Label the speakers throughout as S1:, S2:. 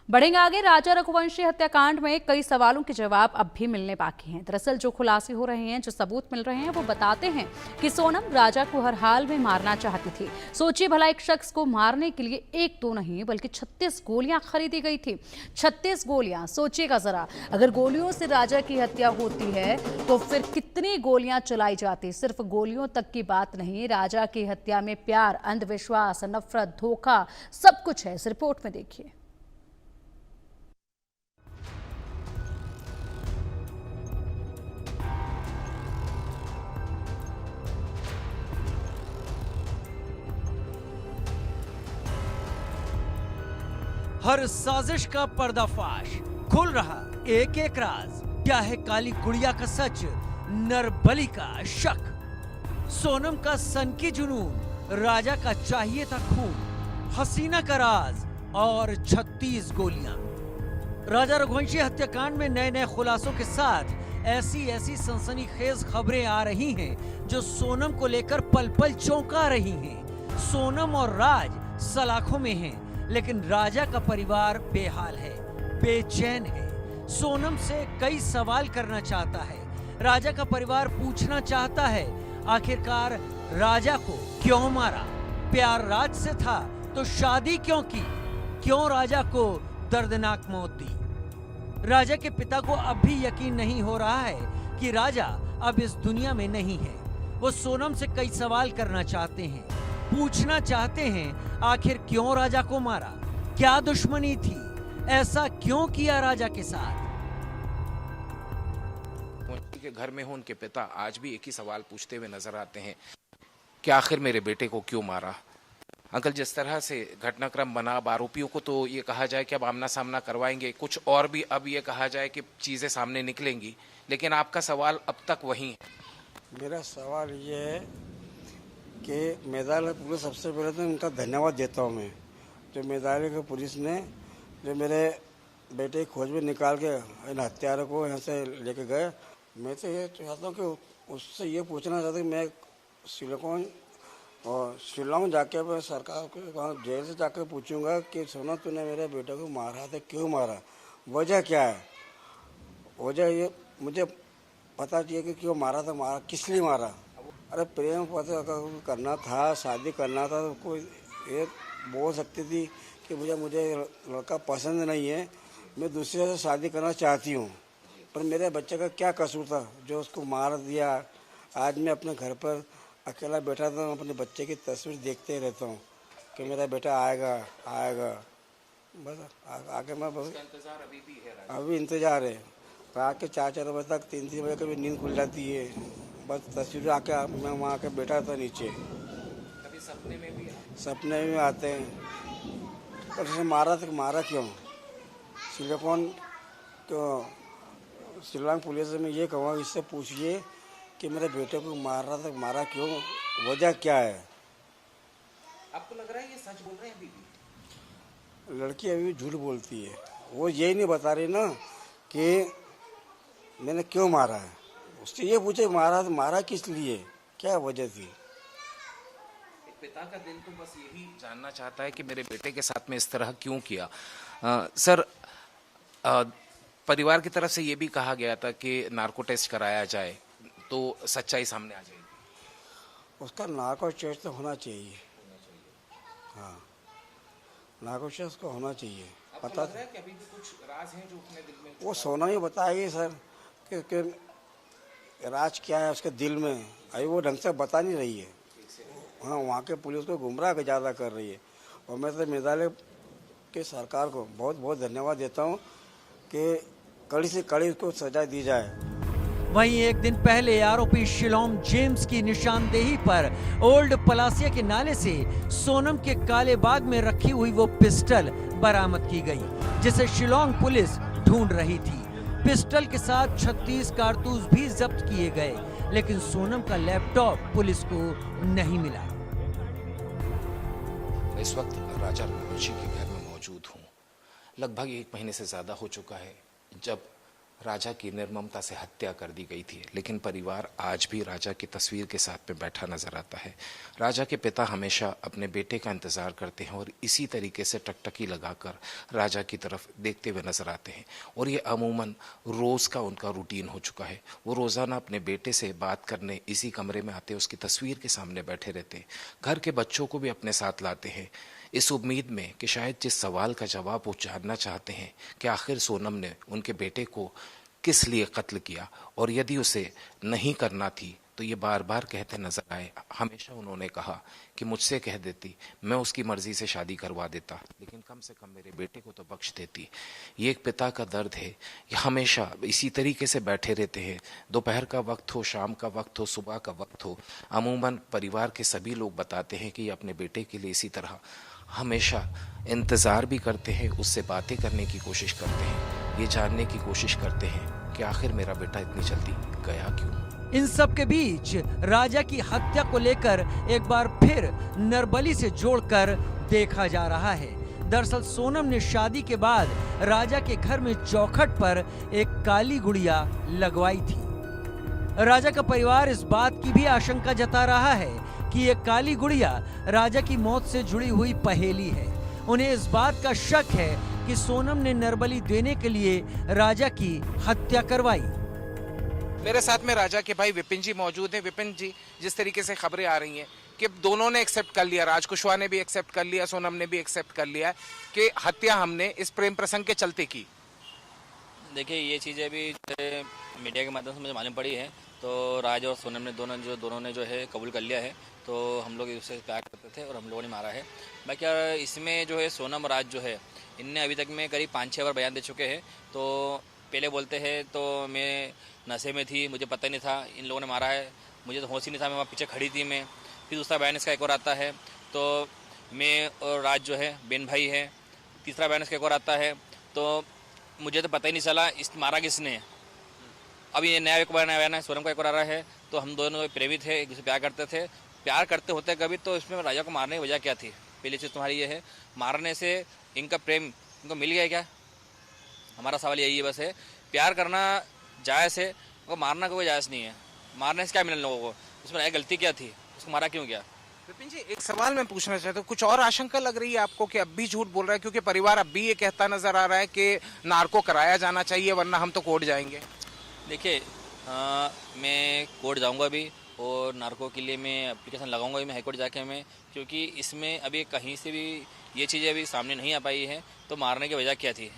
S1: बढ़ेंगे आगे। राजा रघुवंशी हत्याकांड में कई सवालों के जवाब अब भी मिलने बाकी हैं। दरअसल जो खुलासे हो रहे हैं, जो सबूत मिल रहे हैं, वो बताते हैं कि सोनम राजा को हर हाल में मारना चाहती थी। सोचिए भला, एक शख्स को मारने के लिए एक दो नहीं बल्कि 36 गोलियां खरीदी गई थी। 36 गोलियां, सोचिएगा जरा, अगर गोलियों से राजा की हत्या होती है तो फिर कितनी गोलियां चलाई जाती। सिर्फ गोलियों तक की बात नहीं, राजा की हत्या में प्यार, अंधविश्वास, नफरत, धोखा, सब कुछ है। इस रिपोर्ट में देखिए।
S2: हर साजिश का पर्दाफाश, खुल रहा एक एक राज। क्या है काली गुड़िया का सच, नरबली का शक, सोनम का सनकी जुनून, राजा का चाहिए था खून, हसीना का राज और 36 गोलियां। राजा रघुवंशी हत्याकांड में नए नए खुलासों के साथ ऐसी सनसनीखेज खबरें आ रही हैं जो सोनम को लेकर पल पल चौंका रही हैं। सोनम और राज सलाखों में हैं, लेकिन राजा का परिवार बेहाल है, बेचैन है। सोनम से कई सवाल करना चाहता है। राजा का परिवार पूछना चाहता है, आखिरकार राजा को क्यों मारा? प्यार राज से था तो शादी क्यों की? क्यों राजा को दर्दनाक मौत दी? राजा के पिता को अब भी यकीन नहीं हो रहा है कि राजा अब इस दुनिया में नहीं है। वो सोनम से कई सवाल करना चाहते हैं, पूछना चाहते हैं, आखिर क्यों राजा को मारा? क्या दुश्मनी थी? ऐसा क्यों किया राजा के साथ?
S3: के घर में हो उनके पिता आज भी एक ही सवाल पूछते हुए नजर आते हैं कि आखिर मेरे बेटे को क्यों मारा? अंकल, जिस तरह से घटनाक्रम बना, अब आरोपियों को तो ये कहा जाए कि अब आमना सामना करवाएंगे, कुछ और भी अब ये कहा जाए कि चीजें सामने निकलेंगी, लेकिन आपका सवाल अब तक वही है।
S4: मेरा सवाल ये है कि मेदाल पुलिस, सबसे पहले तो उनका धन्यवाद देता हूँ मैं, जो मेदाल के पुलिस ने जो मेरे बेटे की खोज में निकाल के इन हत्यारों को यहाँ से लेके गए। मैं तो ये चाहता हूँ कि उससे ये पूछना चाहता हूँ कि मैं शिलोंग जाके मैं सरकार को वहाँ जेल से जाकर पूछूंगा कि सुनो, तूने मेरे बेटे को मारा था, क्यों मारा, वजह क्या है? वजह ये मुझे पता चाहिए कि क्यों मारा था, मारा किस लिए मारा। अरे प्रेम पता करना था, शादी करना था, तो कोई ये बोल सकती थी कि मुझे लड़का पसंद नहीं है, मैं दूसरे से शादी करना चाहती हूँ, पर मेरे बच्चे का क्या कसूर था जो उसको मार दिया। आज मैं अपने घर पर अकेला बैठा था, अपने बच्चे की तस्वीर देखते रहता हूँ कि मेरा बेटा आएगा आएगा, बस आगे मैं बस अभी इंतज़ार है। रात के 4-4 बजे तक, 3-3 बजे कभी नींद खुल जाती है, बस तस्वीर आके मैं वहाँ के बैठा था नीचे।
S3: कभी
S4: सपने में आते हैं, पर उसे मारा तो मारा क्यों? शिलोंग पुलिस में ये कहूँगा, इससे पूछिए कि मेरे बेटे को मारा था, मारा क्यों, वजह क्या है?
S3: आपको लग रहा है ये सच बोल रहे हैं? अभी भी
S4: लड़की अभी भी झूठ बोलती है, वो यही नहीं बता रही ना कि मैंने क्यों मारा है। उससे ये पूछे मारा तो मारा किस लिए, क्या वजह थी?
S3: पिता का दिल तो बस यही जानना चाहता है कि मेरे बेटे के साथ में इस तरह क्यों किया। सर, परिवार की तरफ से ये भी कहा गया था कि नार्को टेस्ट कराया जाए तो सच्चाई सामने आ जाएगी।
S4: उसका नार्को टेस्ट तो होना चाहिए। हाँ, नार्को टेस्ट को होना चाहिए।
S3: पता लग रहा है कि अभी भी कुछ राज हैं जो अपने दिल में,
S4: वो सोना ही बताएगी सर कि राज क्या है उसके दिल में, अभी वो ढंग से बता नहीं रही है। हाँ, वहाँ के पुलिस को गुमराह ज़्यादा कर रही है। और मैं तो मेघालय के सरकार को बहुत बहुत धन्यवाद देता हूँ कि कड़ी से कड़ी उसको सजा दी जाए।
S2: वहीं एक दिन पहले आरोपी शिलोंग जेम्स की निशानदेही पर ओल्ड पलासिया के नाले से सोनम के काले बाग में रखी हुई वो पिस्टल बरामद की गई, जिसे शिलोंग पुलिस ढूंढ रही थी। पिस्टल के साथ 36 कारतूस भी जब्त किए गए, लेकिन सोनम का लैपटॉप पुलिस को नहीं मिला।
S3: इस वक्त राजा रघुवंशी के घर में मौजूद हूँ। लगभग 1 महीने से ज्यादा हो चुका है जब राजा की निर्ममता से हत्या कर दी गई थी, लेकिन परिवार आज भी राजा की तस्वीर के साथ में बैठा नजर आता है। राजा के पिता हमेशा अपने बेटे का इंतजार करते हैं और इसी तरीके से टकटकी लगाकर राजा की तरफ देखते हुए नजर आते हैं और ये अमूमन रोज़ का उनका रूटीन हो चुका है। वो रोज़ाना अपने बेटे से बात करने इसी कमरे में आते, उसकी तस्वीर के सामने बैठे रहते हैं, घर के बच्चों को भी अपने साथ लाते हैं, इस उम्मीद में कि शायद जिस सवाल का जवाब वो जानना चाहते हैं कि आखिर सोनम ने उनके बेटे को किस लिए कत्ल किया और यदि उसे नहीं करना थी तो ये बार बार कहते नजर आए। हमेशा उन्होंने कहा कि मुझसे कह देती मैं उसकी मर्जी से शादी करवा देता, लेकिन कम से कम मेरे बेटे को तो बख्श देती। ये एक पिता का दर्द है, ये हमेशा इसी तरीके से बैठे रहते हैं। दोपहर का वक्त हो, शाम का वक्त हो, सुबह का वक्त हो, अमूमन परिवार के सभी लोग बताते हैं कि ये अपने बेटे के लिए इसी तरह हमेशा इंतज़ार भी करते हैं, उससे बातें करने की कोशिश करते हैं, ये जानने की कोशिश करते हैं कि आखिर मेरा बेटा इतनी जल्दी गया क्यों।
S2: इन सब के बीच राजा की हत्या को लेकर एक बार फिर नरबली से जोड़कर देखा जा रहा है। दरअसल सोनम ने शादी के बाद राजा के घर में चौखट पर एक काली गुड़िया लगवाई थी। राजा का परिवार इस बात की भी आशंका जता रहा है कि ये काली गुड़िया राजा की मौत से जुड़ी हुई पहेली है। उन्हें इस बात का शक है कि सोनम ने नरबली देने के लिए राजा की हत्या करवाई।
S3: मेरे साथ में राजा के भाई विपिन जी मौजूद हैं। विपिन जी, जिस तरीके से खबरें आ रही हैं कि दोनों ने एक्सेप्ट कर लिया, राज कुशवाहा ने भी एक्सेप्ट कर लिया, सोनम ने भी एक्सेप्ट कर लिया कि हत्या हमने इस प्रेम प्रसंग के चलते की।
S5: देखिए, ये चीज़ें भी मीडिया के माध्यम से मुझे मालूम पड़ी है। तो राज और सोनम ने दोनों ने जो है कबूल कर लिया है। तो हम लोग उससे प्यार करते थे और हम लोगों ने मारा है। बाकी इसमें जो है सोनम और राज जो है इनने अभी तक में करीब 5-6 बार बयान दे चुके हैं। तो पहले बोलते हैं तो मैं नशे में थी, मुझे पता ही नहीं था इन लोगों ने मारा है, मुझे तो होश ही नहीं था, मैं वहाँ पीछे खड़ी थी मैं। फिर दूसरा बयान इसका एक और आता है तो मैं और राज जो है बहन भाई है। तीसरा बयान इसका एक और आता है तो मुझे तो पता ही नहीं चला इस मारा किसने। अभी ये नया एक बयान है, सोनम का एक और आ रहा है। तो हम दोनों प्रेमित थे, एक दूसरे प्यार करते थे। प्यार करते होते कभी तो इसमें राजा को मारने की वजह क्या थी? पहली चीज़ तुम्हारी ये है, मारने से इनका प्रेम इनको मिल गया क्या? हमारा सवाल यही है बस है। प्यार करना जायज़ है, उनको मारना कोई जायज़ नहीं है। मारने से क्या मिला लोगों को? उसमें गलती क्या थी? उसको मारा क्यों गया?
S3: विपिन जी, एक सवाल मैं पूछना चाहता हूँ, कुछ और आशंका लग रही है आपको कि अब भी झूठ बोल रहा है? क्योंकि परिवार अब भी ये कहता नजर आ रहा है कि नार्को कराया जाना चाहिए वरना हम तो कोर्ट जाएंगे।
S5: देखिए, मैं कोर्ट जाऊंगा भी और नार्को के लिए मैं एप्लीकेशन लगाऊंगा भी मैं हाईकोर्ट जाके मैं, क्योंकि इसमें अभी कहीं से भी ये चीज़ें अभी सामने नहीं आ पाई है। तो मारने की वजह क्या थी?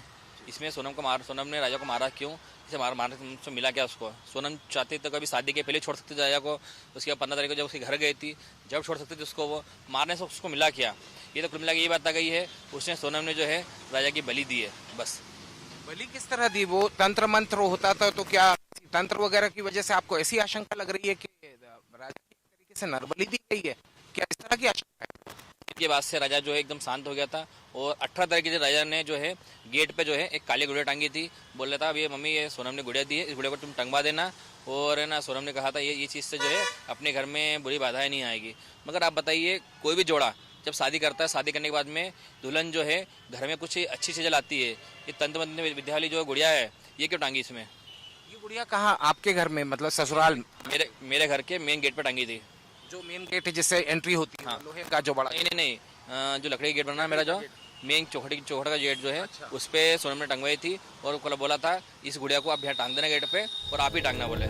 S5: इसमें सोनम ने राजा को मारा क्यों? इसे मारने से मिला क्या उसको? सोनम चाहती तो कभी शादी के पहले छोड़ सकती थी राजा को, उसके बाद 15 तारीख को जब उसके घर गई थी जब छोड़ सकती थी उसको। वो मारने से उसको मिला क्या? ये तो कुल मिला के ये बात आ गई है, उसने सोनम ने जो है राजा की बलि दी है बस।
S3: बलि किस तरह दी? वो तंत्र मंत्र होता था तो क्या तंत्र वगैरह की वजह से आपको ऐसी आशंका लग रही है कि राजा की तरीके से नरबली दी गई है? क्या इस तरह की आशंका है?
S5: ये बात से राजा जो है एकदम शांत हो गया था और 18 तारीख के दिन राजा ने जो है गेट पे जो है एक काली गुड़िया टांगी थी। बोल रहा था अब ये मम्मी ये सोनम ने गुड़िया दी है, इस गुड़िया को तुम टंगवा देना। और है ना, सोनम ने कहा था ये चीज़ से जो है अपने घर में बुरी बाधाएं नहीं आएगी। मगर आप बताइए, कोई भी जोड़ा जब शादी करता है, शादी करने के बाद में दुल्हन जो है घर में कुछ अच्छी चीज़ें लाती है। ये तंत्र मंत्र विद्या वाली जो गुड़िया है ये क्यों टांगी इसमें?
S3: ये गुड़िया कहाँ? आपके घर में, मतलब ससुराल?
S5: मेरे घर के मेन गेट पे टांगी थी।
S3: जो मेन गेट है जिससे एंट्री होती है,
S5: हाँ।
S3: लोहे का जो बड़ा?
S5: नहीं, जो लकड़ी का गेट बना है मेरा, जो मेन चौखट का गेट जो है उस पे सोनम ने टंगवाई थी और बोला था इस गुड़िया को आप यहाँ टांग देना गेट पे और आप ही टांगना बोले।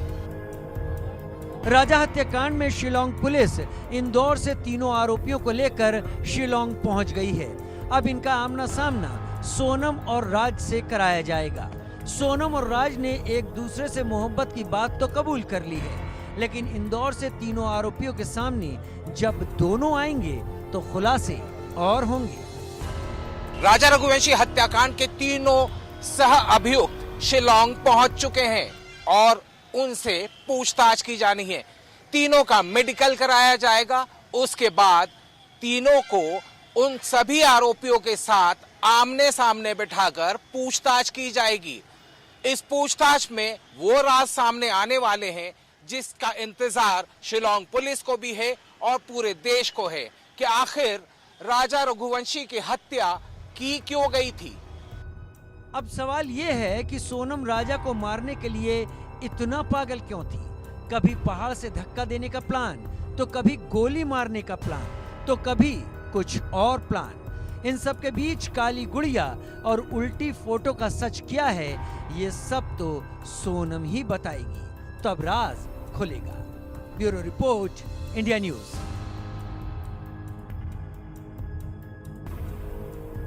S2: राजा हत्याकांड में शिलांग पुलिस इंदौर से तीनों आरोपियों को लेकर शिलांग पहुंच गई है। अब इनका आमना सामना सोनम और राज से कराया जाएगा। सोनम और राज ने एक दूसरे से मोहब्बत की बात तो कबूल कर ली है, लेकिन इंदौर से तीनों आरोपियों के सामने जब दोनों आएंगे तो खुलासे और होंगे।
S3: राजा रघुवंशी हत्याकांड के तीनों सह अभियुक्त शिलांग पहुंच चुके हैं और उनसे पूछताछ की जानी है। तीनों का मेडिकल कराया जाएगा। उसके बाद तीनों को उन सभी आरोपियों के साथ आमने सामने बिठाकर पूछताछ की जाएगी। इस पूछताछ में वो राज सामने आने वाले हैं जिसका इंतजार शिलांग पुलिस को भी है और पूरे देश को है कि आखिर राजा रघुवंशी की हत्या की क्यों गई थी।
S2: अब सवाल ये है कि सोनम राजा को मारने के लिए इतना पागल क्यों थी? कभी पहाड़ से धक्का देने का प्लान, तो कभी गोली मारने का प्लान, तो कभी कुछ और प्लान। इन सब के बीच काली गुड़िया और उल्टी फोटो का सच क्या है, ये सब तो सोनम ही बताएगी, तब राज खुलेगा। Bureau report, India news.